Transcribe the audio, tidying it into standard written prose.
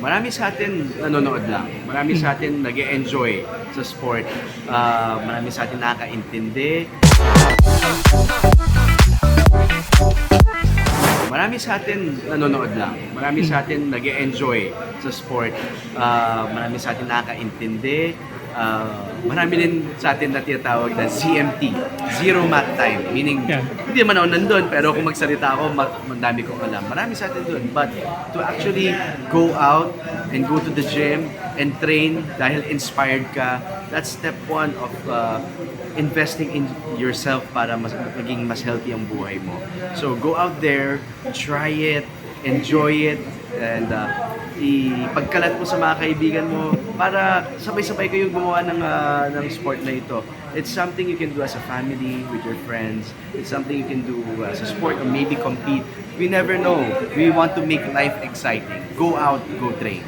Marami sa atin nanonood lang. Marami sa atin nag-e-enjoy sa sport. Marami sa atin nakakaintindi. Marami sa atin nanonood lang. Marami sa atin nag-e-enjoy sa sport. Marami sa atin nakakaintindi. Marami din sa atin na tinatawag na ZMT, Zero Mat Time. Meaning, hindi naman ako nandun, pero kung magsalita ako, madami kong alam. Marami sa atin dun. But to actually go out and go to the gym and train dahil inspired ka, that's step one of investing in yourself para maging mas healthy ang buhay mo. So go out there, try it, enjoy it, and ipagkalat mo sa mga kaibigan mo para sabay-sabay kayong gumawa ng sport na ito. It's something you can do as a family, with your friends. It's something you can do as a sport or maybe compete. We never know. We want to make life exciting. Go out, go train.